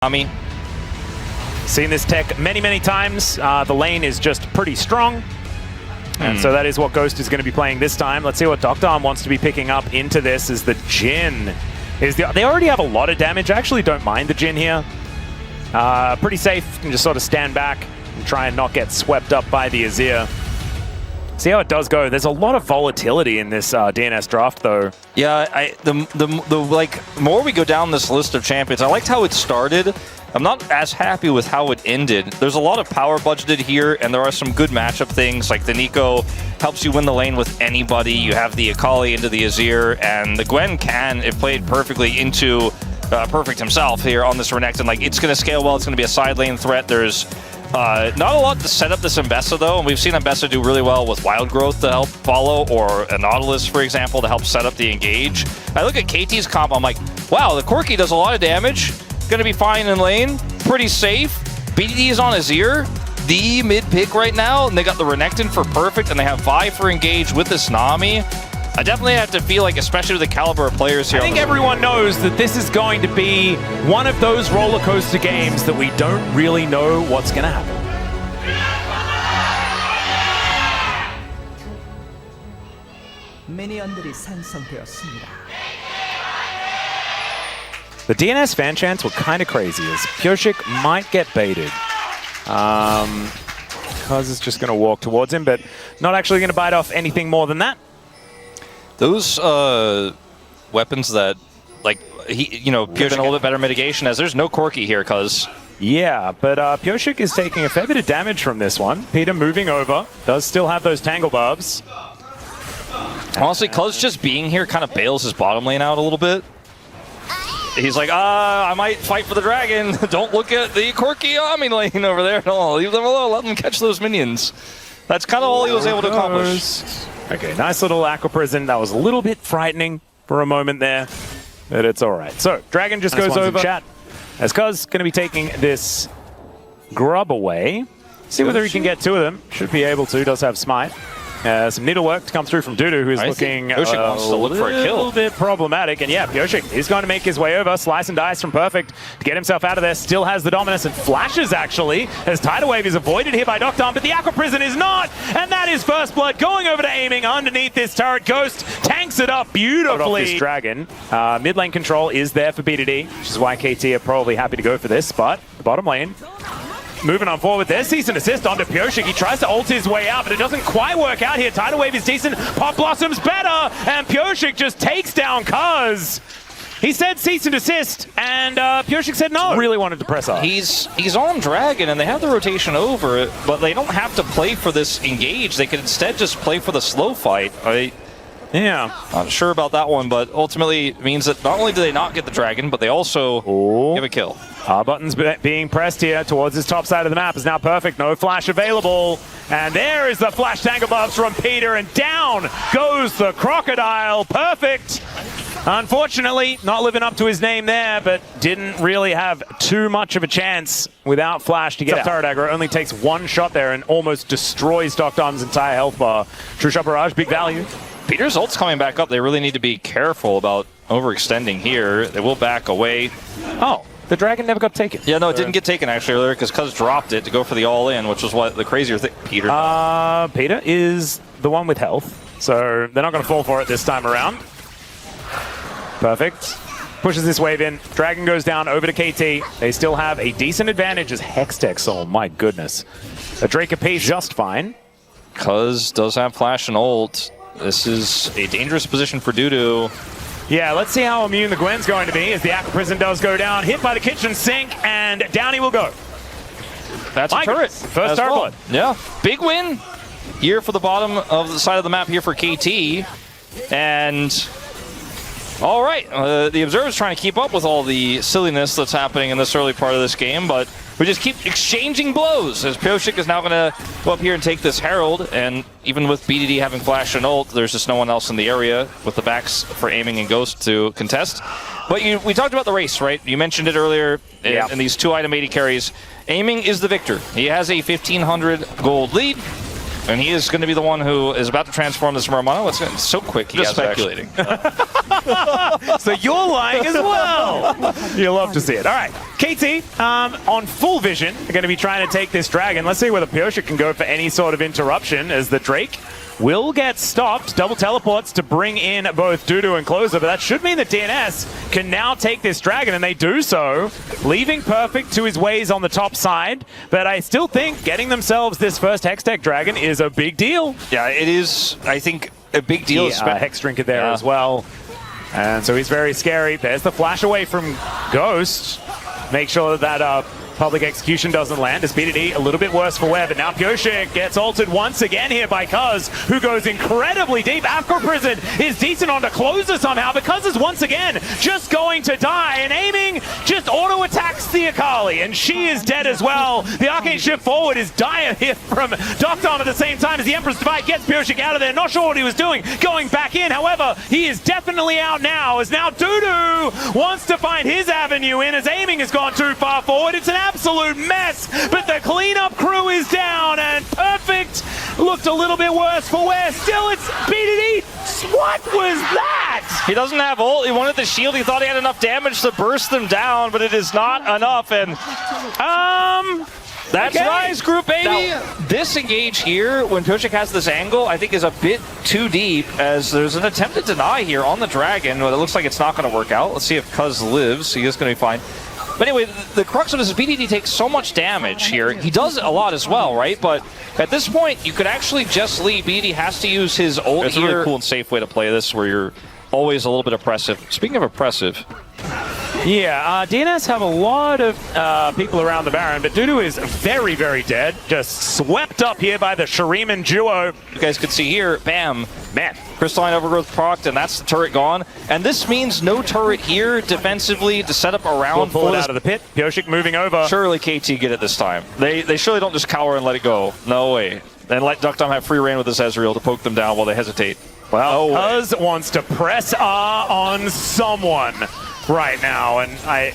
Army. Seen this tech many times. The lane is just pretty strong. And so that is what Ghost is going to be playing this time. Let's see what Dr. Arm wants to be picking up into this as the Jhin. They already have a lot of damage. I actually don't mind the Jhin here. Pretty safe. You can just sort of stand back and try and not get swept up by the Azir. See how it does go. There's a lot of volatility in this DNS draft, though. Yeah, the more we go down this list of champions, I liked how it started. I'm not as happy with how it ended. There's a lot of power budgeted here, and there are some good matchup things, like the Nico helps you win the lane with anybody. You have the Akali into the Azir, and the Gwen can, if played perfectly, into Perfect himself here on this Renekton. Like, it's going to scale well. It's going to be a side lane threat. There's not a lot to set up this Mbessa, though, and we've seen Mbessa do really well with Wild Growth to help follow, or a Nautilus, for example, to help set up the engage. I look at KT's comp, I'm like, wow, the Corki does a lot of damage. Gonna be fine in lane, pretty safe. BDD is on Azir, the mid pick right now, and they got the Renekton for Perfect, and they have Vi for engage with this Nami. I definitely have to feel like, especially with the caliber of players here. I think everyone knows that this is going to be one of those roller coaster games that we don't really know what's going to happen. The DNS fan chants were kind of crazy, as Pyosik might get baited. Cuz is just going to walk towards him, but not actually going to bite off anything more than that. Those weapons that, like, Pyosik a little bit better mitigation, as there's no Corki here, cuz. Yeah, but Pyosik is taking a fair bit of damage from this one. Peter moving over, does still have those tangle buffs. Honestly, cuz just being here kind of bails his bottom lane out a little bit. He's like, I might fight for the dragon. Don't look at the Corki Army lane over there. No, leave them alone. Let them catch those minions. That's kind of all he was able to accomplish. Okay, nice little Aqua Prison. That was a little bit frightening for a moment there, but it's all right. So, Dragon just goes over. Chat. As Cuz going to be taking this grub away. See whether he can get two of them. Should be able to. Does have Smite. Some needlework to come through from Dudu, who is looking wants to look for a kill. little bit problematic. And yeah, Pyosik is going to make his way over. Slice and dice from Perfect to get himself out of there. Still has the dominance and flashes, actually, as Tidal Wave is avoided here by Dr. Arm, but the Aqua Prison is not. And that is First Blood going over to aiming underneath this turret. Ghost tanks it up beautifully. This Dragon. Mid lane control is there for BDD, which is why KT are probably happy to go for this. But the bottom lane, moving on forward there, cease and assist onto Pyosik. He tries to ult his way out, but it doesn't quite work out here. Tidal Wave is decent, Pop Blossom's better, and Pyosik just takes down Cuz. He said cease and desist, and Pyosik said no. Really wanted to press up. He's on Dragon, and they have the rotation over, but they don't have to play for this engage. They can instead just play for the slow fight. Yeah. Not sure about that one, but ultimately it means that not only do they not get the Dragon, but they also give a kill. Buttons being pressed here towards his top side of the map is now Perfect. No flash available. And there is the flash tangle buffs from Peter, and down goes the Crocodile. Perfect. Unfortunately, not living up to his name there, but didn't really have too much of a chance without flash to get out. Turret aggro only takes one shot there and almost destroys Dr. Arm's entire health bar. True Shot Barrage, big value. Peter's ult's coming back up. They really need to be careful about overextending here. They will back away. Oh, the Dragon never got taken. Yeah, no, it didn't get taken actually earlier because Cuz dropped it to go for the all-in, which was what the crazier thing. Peter is the one with health, so they're not going to fall for it this time around. Perfect. Pushes this wave in. Dragon goes down over to KT. They still have a decent advantage as Hextech. Oh my goodness. A Drake apiece just fine. Cuz does have flash and ult. This is a dangerous position for Dudu. Yeah, let's see how immune the Gwen's going to be as the Aqua Prison does go down. Hit by the kitchen sink, and down he will go. That's a turret. First turret blood. Yeah, big win here for the bottom of the side of the map here for KT. And all right, the Observer's trying to keep up with all the silliness that's happening in this early part of this game, but we just keep exchanging blows as Pyosik is now going to go up here and take this Herald, and even with BDD having flash and ult, there's just no one else in the area with the backs for aiming and Ghost to contest. But we talked about the race, right? You mentioned it earlier in these 2 item 80 carries. Aiming is the victor. He has a 1,500 gold lead. And he is going to be the one who is about to transform this Murmana. It's so quick. Just speculating. So you're lying as well. You'll love to see it. All right, KT on full vision, they're going to be trying to take this dragon. Let's see whether Pyosik can go for any sort of interruption as the Drake will get stopped. Double teleports to bring in both Dudu and Closer, but that should mean that DNS can now take this dragon, and they do so, leaving Perfect to his ways on the top side. But I still think getting themselves this first Hextech dragon is a big deal. Yeah, it is, I think, a big deal. Hex Drinker there as well. And so he's very scary. There's the flash away from Ghost. Make sure that public execution doesn't land. As BDD a little bit worse for wear, but now Pyosik gets altered once again here by Cuz, who goes incredibly deep. Afro Prison is decent on to Closer somehow, but Cuz is once again just going to die, and aiming just auto attacks the Akali, and she is dead as well. The Arcane shift forward is dire here from Doctom at the same time as the Emperor's Divide gets Pyosik out of there. Not sure what he was doing, going back in. However, he is definitely out now, as now Dudu wants to find his avenue in, as aiming has gone too far forward. It's an absolute mess, but the cleanup crew is down, and Perfect looked a little bit worse for wear. Still, it's BDD. What was that? He doesn't have ult. He wanted the shield. He thought he had enough damage to burst them down, but it is not enough. And that's okay. Rise Group, baby. Now, this engage here, when Pyosik has this angle, I think is a bit too deep, as there's an attempted deny here on the dragon, but it looks like it's not going to work out. Let's see if Cuz lives. He is going to be fine. But anyway, the crux of this is BDD takes so much damage here. He does a lot as well, right? But at this point, you could actually just leave. BDD has to use his ult. It's a really cool and safe way to play this, where you're always a little bit oppressive. Speaking of oppressive. Yeah, DNS have a lot of people around the Baron, but Dudu is very, very dead. Just swept up here by the Shuriman duo. You guys could see here, bam, man, Crystalline Overgrowth procced, and that's the turret gone. And this means no turret here defensively to set up around. Pull it out of the pit. Pyosik moving over. Surely KT get it this time. They surely don't just cower and let it go. No way. And let Doctom have free reign with this Ezreal to poke them down while they hesitate. Well, Cuz wants to press R on someone right now, and I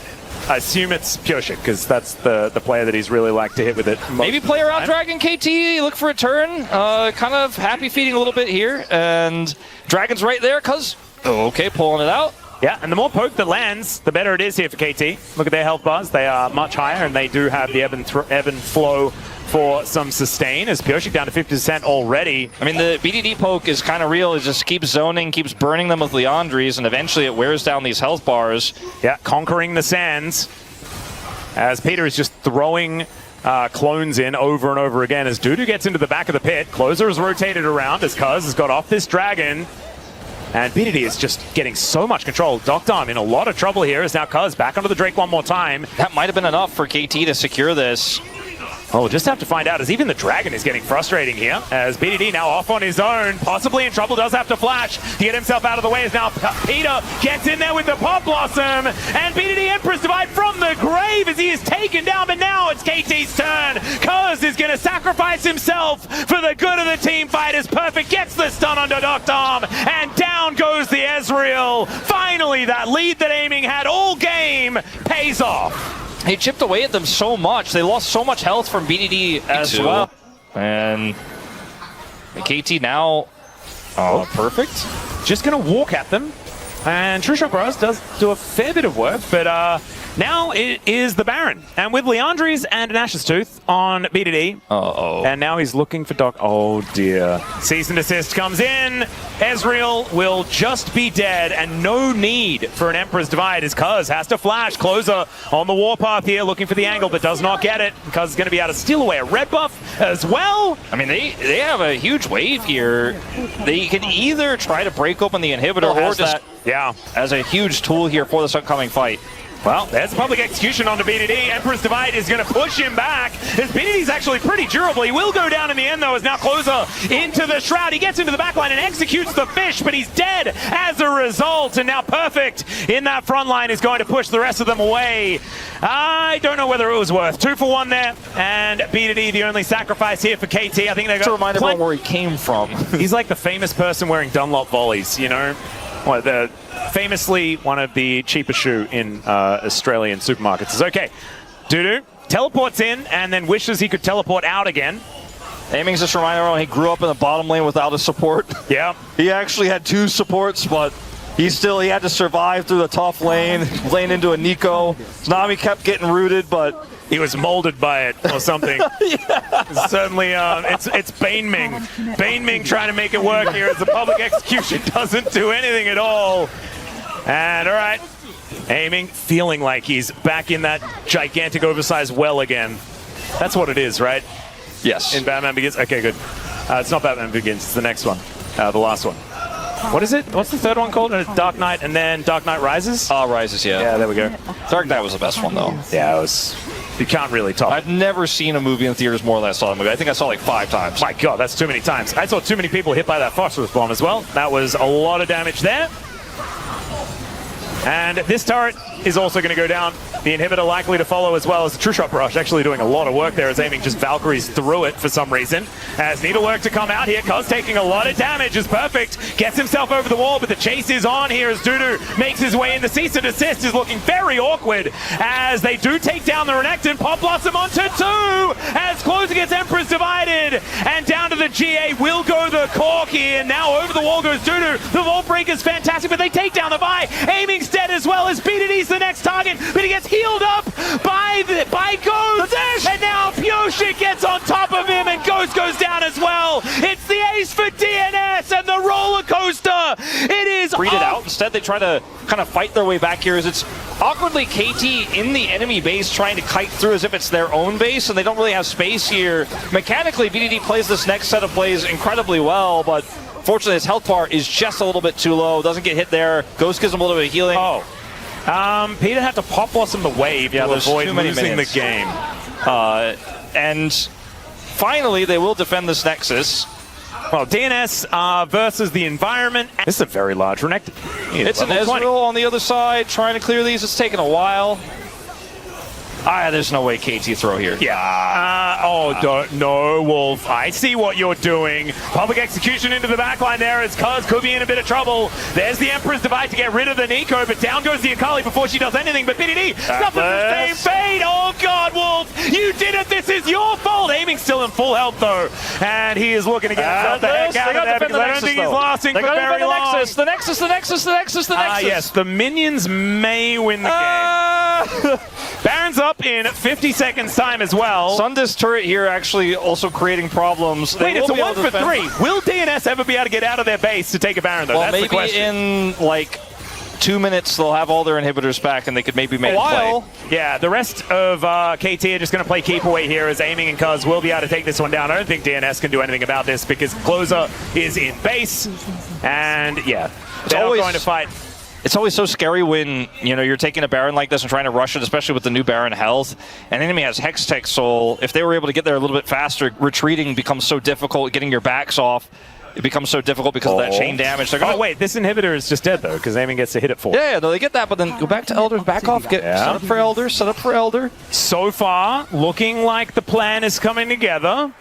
assume it's Pyosik, because that's the player that he's really like to hit with it. Maybe play around Dragon KT, look for a turn. Kind of happy feeding a little bit here, and Dragon's right there, Cuz. Okay, pulling it out. Yeah, and the more poke that lands, the better it is here for KT. Look at their health bars. They are much higher, and they do have the ebb and flow for some sustain, as Pyosik down to 50% already. I mean, the BDD poke is kind of real. It just keeps zoning, keeps burning them with Liandry's, and eventually it wears down these health bars. Yeah, conquering the sands, as Peter is just throwing clones in over and over again, as Dudu gets into the back of the pit. Closer is rotated around as Cuz has got off this dragon. And BDD is just getting so much control. Doctom in a lot of trouble here, as now Cuz back onto the Drake one more time. That might have been enough for KT to secure this. Oh, we'll just have to find out, as even the dragon is getting frustrating here, as BDD now off on his own, possibly in trouble, does have to flash to get himself out of the way, as now Peter gets in there with the Pop Blossom, and BDD Empress Divide from the grave as he is taken down, but now it's KT's turn. Cuz is going to sacrifice himself for the good of the team fight, as Perfect gets the stun onto Doctom, and down goes the Ezreal. Finally, that lead that Aiming had all game pays off. He chipped away at them so much. They lost so much health from BDD as well. And KT now, Perfect. Just going to walk at them. And True Shock Rose does do a fair bit of work, but now it is the Baron. And with Liandry's and an Ashes Tooth on BDD. And now he's looking for Doc. Oh dear. Cease and desist comes in. Ezreal will just be dead, and no need for an Emperor's Divide, as Cuz has to flash. Closer on the warpath here, looking for the angle, but does not get it. Cuz is going to be able to steal away a red buff as well. I mean, they have a huge wave here. They can either try to break open the inhibitor or just as a huge tool here for this upcoming fight. Well, there's a public execution onto BDD. Emperor's Divide is going to push him back. His BDD's actually pretty durable. He will go down in the end, though, as now Closer into the Shroud. He gets into the backline and executes the fish, but he's dead as a result. And now Perfect in that front line is going to push the rest of them away. I don't know whether it was worth 2 for 1 there. And BDD, the only sacrifice here for KT. I think they've got to remind everyone where he came from. He's like the famous person wearing Dunlop volleys, you know? Well, famously one of the cheapest shoe in Australian supermarkets. It's okay. Dudu teleports in and then wishes he could teleport out again. Aiming's just reminding everyone he grew up in the bottom lane without a support. Yeah. He actually had 2 supports, but he had to survive through the tough lane, lane into a Nico. Nami kept getting rooted, but he was molded by it or something. Yeah. Certainly, it's Bane Ming. Bane Ming trying to make it work here as the public execution doesn't do anything at all. And all right, Aiming feeling like he's back in that gigantic oversized well again. That's what it is, right? Yes. In Batman Begins? Okay, good. It's not Batman Begins, it's the next one. The last one. What is it? What's the third one called? It's Dark Knight and then Dark Knight Rises? Rises, yeah. Yeah, there we go. Dark Knight was the best one, though. Yeah, it was. You can't really top it. I've never seen a movie in theaters more than I saw the movie. I think I saw like 5 times. My God, that's too many times. I saw too many people hit by that phosphorus bomb as well. That was a lot of damage there. And this turret is also going to go down. The inhibitor likely to follow as well as the True Shot Barrage. Actually doing a lot of work there as Aiming just Valkyries through it for some reason. As Needlework to come out here. Cuz taking a lot of damage is perfect. Gets himself over the wall, but the chase is on here as Dudu makes his way in. The cease and desist is looking very awkward as they do take down the Renekton. Pop Blossom onto 2 as close against Emperor's divided. And down to the GA will go the Cork here. Now over the wall goes Dudu. The Vault Break is fantastic, but they take down the Vi. Aiming's dead as well as BDD's the next target, but he gets healed up by Ghost. And now Pyoshik gets on top of him and Ghost goes down as well. It's the ace for DNS and the roller coaster. It is Read it out. Instead, they try to kind of fight their way back here as it's awkwardly KT in the enemy base trying to kite through as if it's their own base, and they don't really have space here. Mechanically, BDD plays this next set of plays incredibly well, but fortunately his health bar is just a little bit too low. Doesn't get hit there. Ghost gives him a little bit of healing. Peter had to Pop Blossom the wave to avoid losing the game. And finally, they will defend this Nexus. Well, DNS versus the environment. This is a very large Renekton. It's an Ezreal on the other side trying to clear these. It's taken a while. There's no way KT throw here. Yeah. No, Wolf. I see what you're doing. Public execution into the backline there as Cuz could be in a bit of trouble. There's the Emperor's Divide to get rid of the Nico, but down goes the Akali before she does anything. But BDD suffers the same fate. Oh, God, Wolf. You did it. This is your fault. Aiming still in full health, though. And he is looking to get himself the heck out of there because I don't think he's lasting for very long. The Nexus. Yes, the minions may win the game. Baron's up in 50 seconds time as well. Sunday's turret here actually also creating problems. Wait, it's a 1 for 3. Will DNS ever be able to get out of their base to take a Baron, though? Well, that's the question. Maybe in like 2 minutes they'll have all their inhibitors back and they could maybe make a play. Yeah, the rest of KT are just going to play keep away here as Aiming and Cuz will be able to take this one down. I don't think DNS can do anything about this because Closer is in base. And yeah, they're not going to fight. It's always so scary when, you're taking a Baron like this and trying to rush it, especially with the new Baron health. And the enemy has Hextech Soul. If they were able to get there a little bit faster, retreating becomes so difficult. Getting your backs off, it becomes so difficult because of that chain damage. Wait, this inhibitor is just dead, though, because Aiming gets to hit it for. Yeah, no, they get that, but then go back to Elder, back off, set up for Elder. So far, looking like the plan is coming together.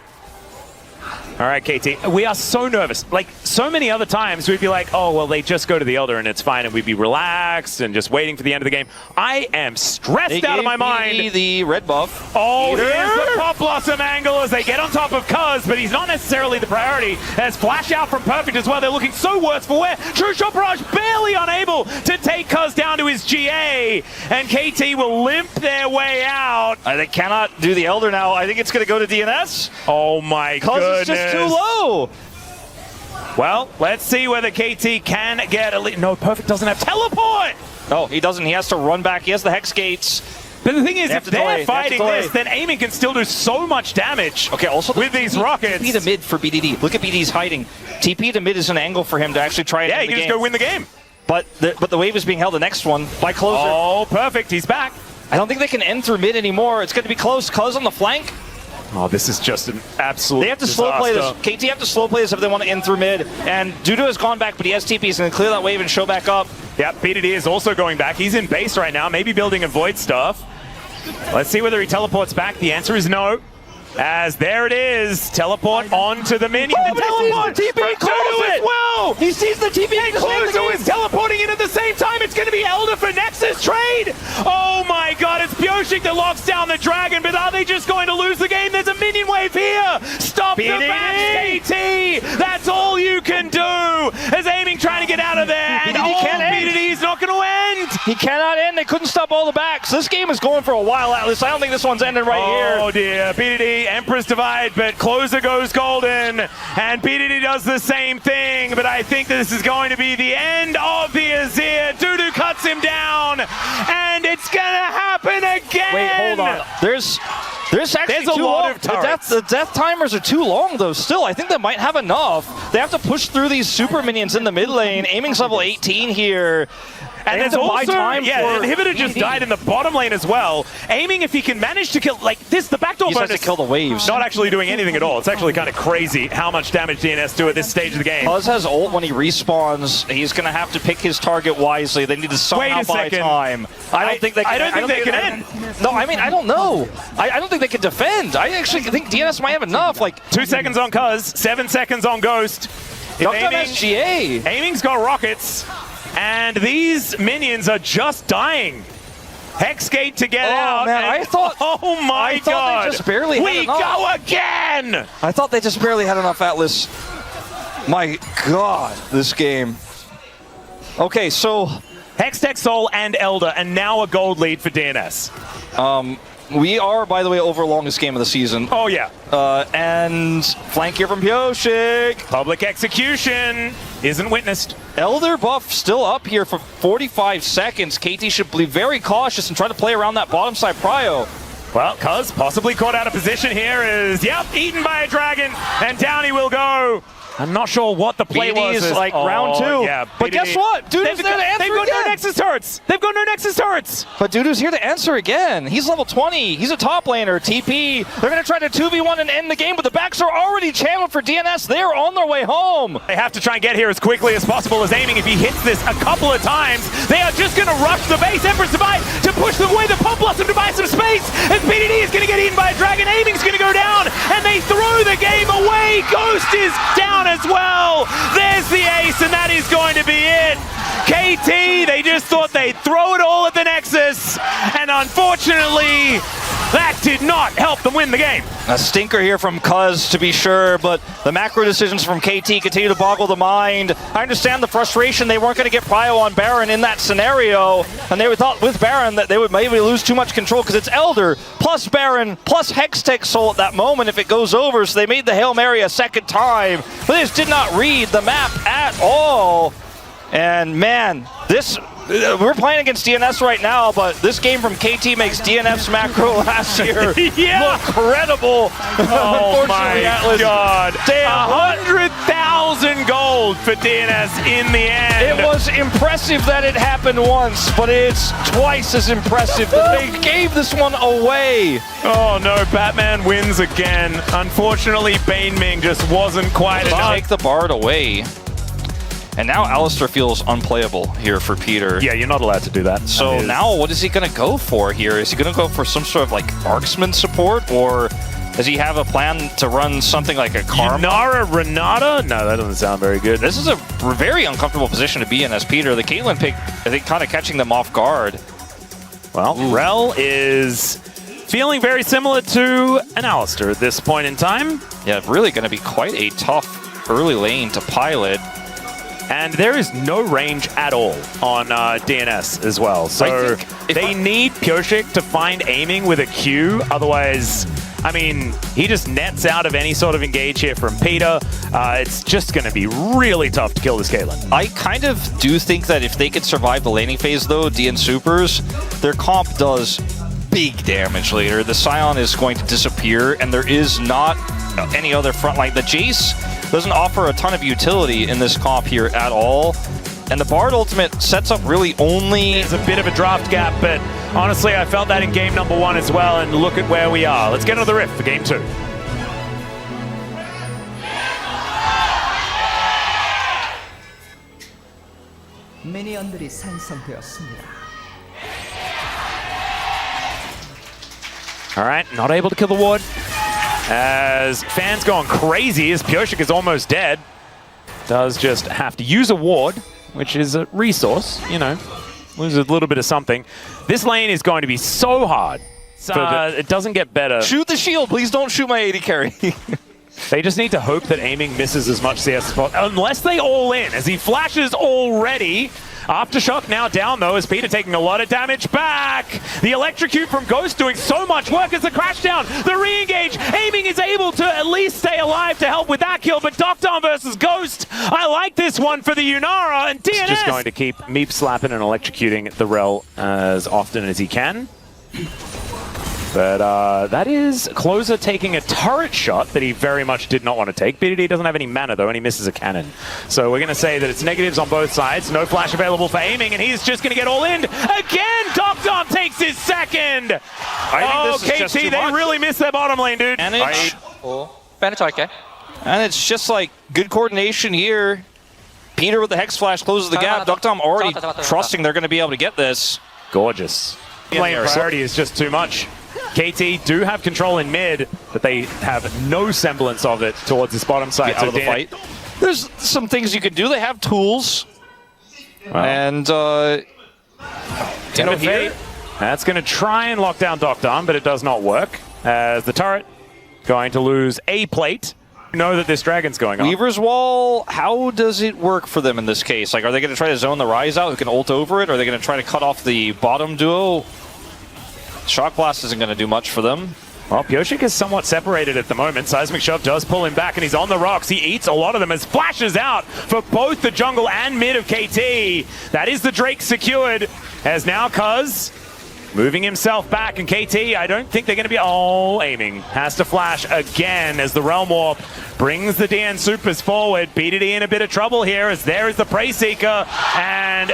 All right, KT, we are so nervous. Like, so many other times, we'd be like, oh, well, they just go to the Elder and it's fine, and we'd be relaxed and just waiting for the end of the game. I am stressed out of my mind. The red buff. Oh, here's the Pop Blossom angle as they get on top of Cuz, but he's not necessarily the priority. As Flash out from Perfect as well. They're looking so worse for wear. True Shot Barrage barely unable to take Cuz down to his GA, and KT will limp their way out. They cannot do the Elder now. I think it's going to go to DNS. Oh, my goodness. Cuz is just too low. Well, let's see whether KT can get a lead. No, Perfect doesn't have teleport. Oh, he doesn't. He has to run back. He has the Hex Gates. But the thing is, if they're fighting this, then Aiming can still do so much damage with these rockets. TP to mid for BDD. Look at BDD's hiding. TP to mid is an angle for him to actually try and win the game. Yeah, he can just go win the game. But the wave is being held the next one by Closer. Oh, Perfect. He's back. I don't think they can end through mid anymore. It's going to be close. Cuz on the flank. Oh, this is just an absolute They have to slow play this. KT have to slow play this if they want to end through mid. And Dudu has gone back, but he has TP. He's going to clear that wave and show back up. Yep, BDD is also going back. He's in base right now, maybe building a Void stuff. Let's see whether he teleports back. The answer is no. As there it is, teleport onto the minion. Oh, the teleport! TP as well! He sees the TP and Cluzo is teleporting in at the same time. It's going to be Elder for Nexus trade. Oh my god, it's Pyoshik that locks down the dragon, but are they just going to lose the game? There's a minion wave here. Stop the match, KT. That's all you can do. As Aiming trying to get out of there, and BDD is not going to end. He cannot end. They couldn't stop all the backs. This game is going for a while, Atlas. I don't think this one's ending right here. Oh dear, BDD, Empress Divide, but Closer goes golden, and BDD does the same thing, but I think this is going to be the end of the Azir. Dudu cuts him down, and it's gonna happen again. Wait, hold on. There's actually a lot of turrets. The death timers are too long, though. Still, I think they might have enough. They have to push through these super minions in the mid lane. Aiming's level 18 here. And there's also, Inhibitor just died in the bottom lane as well. Aiming, if he can manage to kill, like this, the backdoor bonus. He has to kill the waves. Not actually doing anything at all. It's actually kind of crazy how much damage DNS do at this stage of the game. Buzz has ult when he respawns. He's going to have to pick his target wisely. They need to somehow buy time. I don't think they can. I don't think they can end. No, I mean, I don't know. I don't think they can defend. I actually think DNS might have enough. Like 2 seconds on Cuz, 7 seconds on Ghost. Aiming's got rockets. And these minions are just dying. Hexgate to get out. Man, I thought. Oh my god! They just barely had enough. We go again. I thought they just barely had enough, Atlas. My god, this game. Okay, so Hextech, Soul, and Elder, and now a gold lead for DNS. We are, by the way, over longest game of the season. Oh yeah. And flank here from Pyoshik. Public execution isn't witnessed. Elder buff still up here for 45 seconds. KT should be very cautious and try to play around that bottom side prio. Well, Cuz possibly caught out of position here is, yep, eaten by a dragon, and down he will go. I'm not sure what the play was. Is like round 2. Yeah, but guess what? Dudu's there to answer They've got no Nexus turrets. They've got no Nexus turrets. But Dudu's here to answer again. He's level 20. He's a top laner. TP. They're going to try to 2v1 and end the game, but the backs are already channeled for DNS. They're on their way home. They have to try and get here as quickly as possible as Aiming. If he hits this a couple of times, they are just going to rush the base. Empress Divide to push them away. The Pump Blossom to buy some space. And BDD is going to get eaten by a dragon. Aiming's going to go down, and they throw the game away. Ghost is down as well. There's the ace, and that is going to be it. KT, they just thought they'd throw it all at the Nexus, and unfortunately, that did not help them win the game. A stinker here from Cuz, to be sure, but the macro decisions from KT continue to boggle the mind. I understand the frustration. They weren't going to get prio on Baron in that scenario, and they thought with Baron that they would maybe lose too much control because it's Elder plus Baron plus Hextech Soul at that moment if it goes over, so they made the Hail Mary a second time, but they just did not read the map at all. And man, we're playing against DNS right now, but this game from KT makes DNF's macro last year look credible. Oh my god. Damn, 100,000 gold for DNS in the end. It was impressive that it happened once, but it's twice as impressive that they gave this one away. Oh no, Batman wins again. Unfortunately, Bane Ming just wasn't quite enough. Take the Bard away. And now Alistair feels unplayable here for Peter. Yeah, you're not allowed to do that. So now what is he going to go for here? Is he going to go for some sort of like marksman support, or does he have a plan to run something like a Karma? Yunara Renata? No, that doesn't sound very good. This is a very uncomfortable position to be in as Peter. The Caitlyn pick, I think, kind of catching them off guard. Well, Rel is feeling very similar to an Alistair at this point in time. Yeah, really going to be quite a tough early lane to pilot. And there is no range at all on DNS as well. So they need Pyoshik to find Aiming with a Q. Otherwise, I mean, he just nets out of any sort of engage here from Peter. It's just going to be really tough to kill this Caitlyn. I kind of do think that if they could survive the laning phase, though, DN SOOPers, their comp does big damage later. The Scion is going to disappear, and there is not any other front line. The Jace doesn't offer a ton of utility in this comp here at all. And the Bard ultimate sets up really only... There's a bit of a draft gap, but honestly, I felt that in game number 1 as well, and look at where we are. Let's get into the Rift for game 2. 미니언들이 생성되었습니다. All right, not able to kill the ward. as fans going crazy as Pyosik is almost dead. Does just have to use a ward, which is a resource, you know, loses a little bit of something. This lane is going to be so hard. It doesn't get better. Shoot the shield, please don't shoot my AD carry. They just need to hope that aiming misses as much CS as possible, unless they all in, as he flashes already. Aftershock now down though, as Peter taking a lot of damage back. The electrocute from Ghost doing so much work as the crash down. The re-engage, aiming is able to at least stay alive to help with that kill, but Doctor versus Ghost, I like this one for the Yunara, and DNS just going to keep Meep slapping and electrocuting the Rel as often as he can. But that is Closer taking a turret shot that he very much did not want to take. BDD doesn't have any mana though, and he misses a cannon. So we're going to say that it's negatives on both sides. No flash available for aiming, and he's just going to get all in. Again, Doctor takes his second. Oh, KT, they really missed their bottom lane, dude. And it's just like good coordination here. Peter with the Hex Flash closes the gap. Doctor already trusting they're going to be able to get this. Gorgeous. Lane priority is just too much. KT do have control in mid, but they have no semblance of it towards this bottom side. Out of the fight. There's some things you can do. They have tools. Wow. And, you know, here... That's going to try and lock down Doctor, but it does not work. As the turret going to lose a plate. You know that this dragon's going on. Weaver's Wall, how does it work for them in this case? Like, are they going to try to zone the Rise out who can ult over it? Or are they going to try to cut off the bottom duo? Shock Blast isn't going to do much for them. Well, Pyosik is somewhat separated at the moment. Seismic Shove does pull him back, and he's on the rocks. He eats a lot of them as flashes out for both the jungle and mid of KT. That is the Drake secured, as now Cuz moving himself back, and KT, I don't think they're going to be... Oh, aiming. Has to flash again as the Realm Warp brings the DN Supers forward. BDD in a bit of trouble here, as there is the Prey Seeker, and...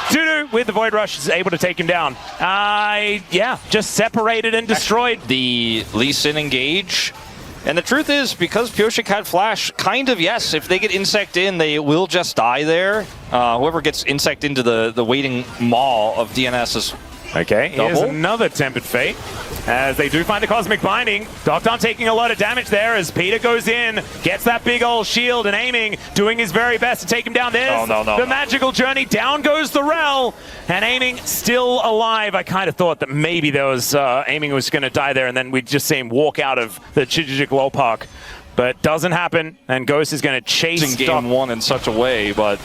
Dudu with the Void Rush is able to take him down. Yeah, just separated and destroyed. The Lee Sin engage. And the truth is, because Pyosik had flash, kind of, yes, if they get Insect in, they will just die there. Whoever gets Insect into the waiting maw of DNS is okay, here's another Tempered Fate, as they do find a Cosmic Binding. Doctor taking a lot of damage there as Peter goes in, gets that big old shield, and aiming, doing his very best to take him down. There's the magical journey. Down goes the Rel, and aiming still alive. I kind of thought that maybe there was aiming was going to die there, and then we'd just see him walk out of the Chijijik Low Park. But doesn't happen, and Ghost is going to chase in game one in such a way, but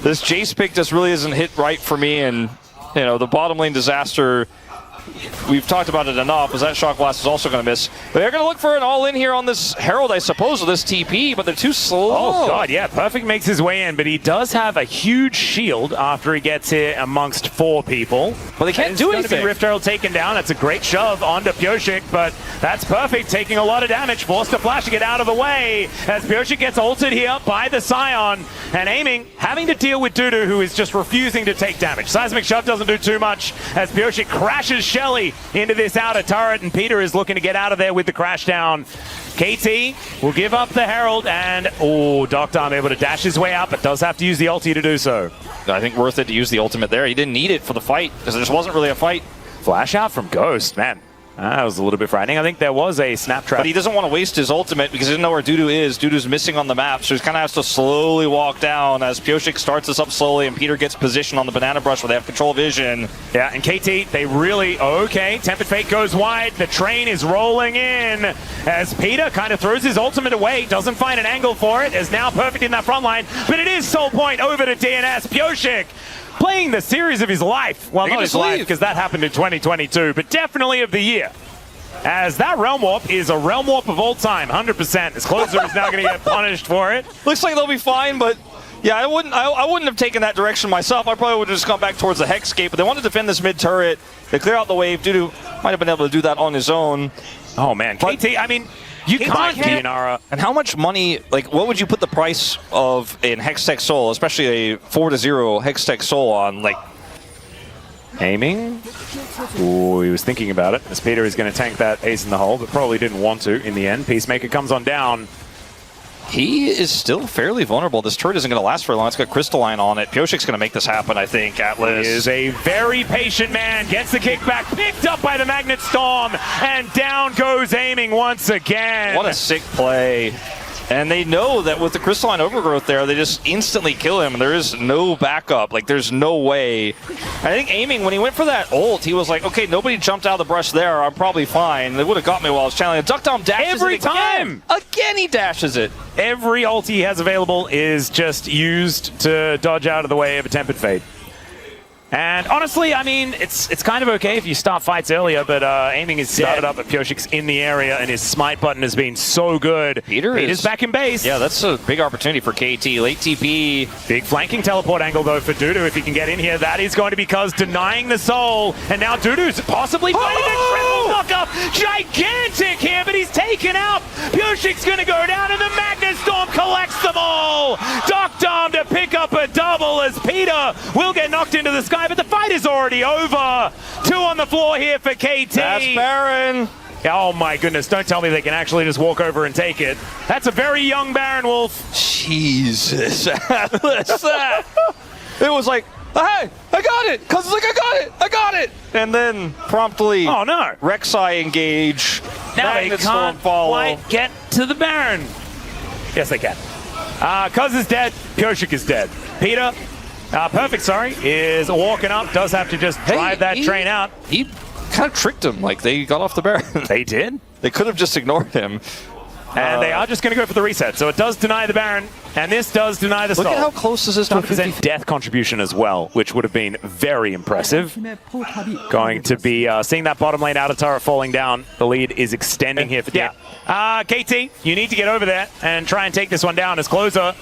this Jace pick just really isn't hit right for me, and you know, the bottom lane disaster, we've talked about it enough, as that Shock Blast is also going to miss. But they're going to look for an all-in here on this Herald, I suppose, with this TP, but they're too slow. Oh, God, yeah. Perfect makes his way in, but he does have a huge shield after he gets here amongst 4 people. But they can't do anything. Rift Herald taken down. That's a great shove onto Pyosik, but that's perfect, taking a lot of damage. Forced to flash to get out of the way as Pyosik gets ulted here by the Scion, and aiming, having to deal with Dudu, who is just refusing to take damage. Seismic Shove doesn't do too much as Pyosik crashes Shelly into this outer turret, and Peter is looking to get out of there with the crash down. KT will give up the Herald, and Doctor able to dash his way out, but does have to use the ulti to do so. I think worth it to use the ultimate there. He didn't need it for the fight, because there just wasn't really a fight. Flash out from Ghost, man. That was a little bit frightening. I think there was a snap trap. But he doesn't want to waste his ultimate because he doesn't know where Dudu is. Dudu's missing on the map, so he kind of has to slowly walk down as Pyosik starts this up slowly and Peter gets position on the Banana Brush where they have control vision. Yeah, and KT, they really... Okay, Tempered Fate goes wide. The train is rolling in as Peter kind of throws his ultimate away. Doesn't find an angle for it. Is now perfect in that front line. But it is Soul Point over to DNS. Pyosik playing the series of his life. Well, not his life, because that happened in 2022, but definitely of the year. As that Realm Warp is a Realm Warp of all time, 100%. His Closer is now going to get punished for it. Looks like they'll be fine, but yeah, I wouldn't have taken that direction myself. I probably would have just gone back towards the Hexscape, but they want to defend this mid turret. They clear out the wave. Dudu might have been able to do that on his own. Oh man, KT, I mean, you can't Yunara. And how much money, like, what would you put the price of an Hextech Soul, especially a 4-0 Hextech Soul on, like? Aiming. Ooh, he was thinking about it, as Peter is going to tank that ace in the hole, but probably didn't want to in the end. Peacemaker comes on down. He is still fairly vulnerable. This turret isn't going to last very long. It's got Crystalline on it. Pioshik's going to make this happen, I think, Atlas. He is a very patient man. Gets the kickback, picked up by the Magnet Storm, and down goes aiming once again. What a sick play. And they know that with the Crystalline Overgrowth there, they just instantly kill him. There is no backup. Like, there's no way. I think aiming, when he went for that ult, he was like, okay, nobody jumped out of the brush there. I'm probably fine. They would have got me while I was channeling. Duck Dom dashes every it time. Again, he dashes it. Every ult he has available is just used to dodge out of the way of a Tempered Fate. And honestly, I mean, it's kind of okay if you start fights earlier, but aiming is started up, but Pioshik's in the area, and his smite button has been so good. Peter's back in base. Yeah, that's a big opportunity for KT. Late TP. Big flanking teleport angle, though, for Dudu if he can get in here. That is going to be Cuz denying the soul, and now Dudu's possibly fighting a triple knock-up. Gigantic here, but he's taken out. Pioshik's going to go down, and the Magnet Storm collects them all. Doc Dom to pick up a double as Peter will get knocked into the sky. But the fight is already over. 2 on the floor here for KT. That's Baron. Oh my goodness, don't tell me they can actually just walk over and take it. That's a very young Baron Wolf. Jesus. It was like, hey, I got it. Cuz it's like, I got it. And then promptly, oh no, Rek'Sai engage. Now they can't quite get to the Baron. Yes, they can. Cuz is dead, Pioshik is dead. Peter, Perfect, sorry, is walking up, does have to just drive that train out. He kind of tricked him, like they got off the Baron. They did? They could have just ignored him. And they are just going to go for the reset. So it does deny the Baron, and this does deny the stall. Look at how close this is to a 100% death contribution as well, which would have been very impressive. Going to be seeing that bottom lane outer turret falling down. The lead is extending here for DNS. KT, you need to get over there and try and take this one down as closer.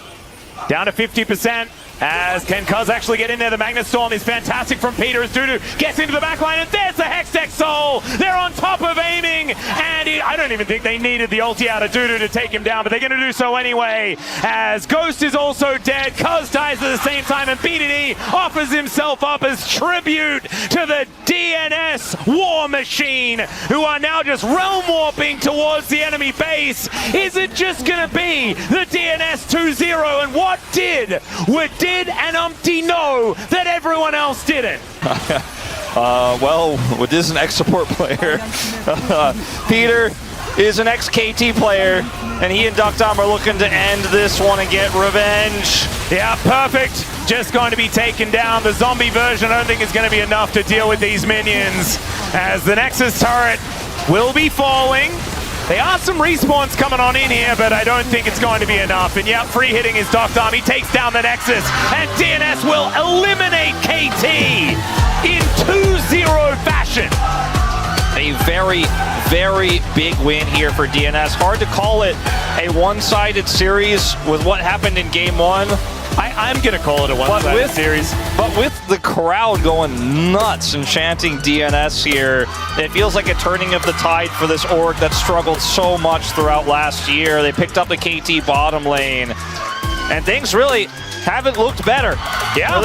Down to 50%. As can Cuz actually get in there? The Magnet Storm is fantastic from Peter as Dudu gets into the backline, and there's the Hextech Soul. They're on top of aiming, and I don't even think they needed the ulti out of Dudu to take him down, but they're going to do so anyway. As Ghost is also dead, Cuz dies at the same time, and BDD offers himself up as tribute to the DNS War Machine, who are now just realm warping towards the enemy base. Is it just going to be the DNS 2-0? And what did an umpty know that everyone else didn't? Well, with this an ex-support player. Peter is an ex-KT player, and he and Duck Dom are looking to end this one and get revenge. Yeah, perfect. Just going to be taken down. The zombie version, I don't think is going to be enough to deal with these minions, as the Nexus turret will be falling. There are some respawns coming on in here, but I don't think it's going to be enough. And yeah, free hitting is Doc Dom. He takes down the Nexus, and DNS will eliminate KT in 2-0 fashion. A very, very big win here for DNS. Hard to call it a one-sided series with what happened in game 1. I'm going to call it a one-sided series. But with the crowd going nuts and chanting DNS here, it feels like a turning of the tide for this org that struggled so much throughout last year. They picked up the KT bottom lane, and things really haven't looked better. Yeah.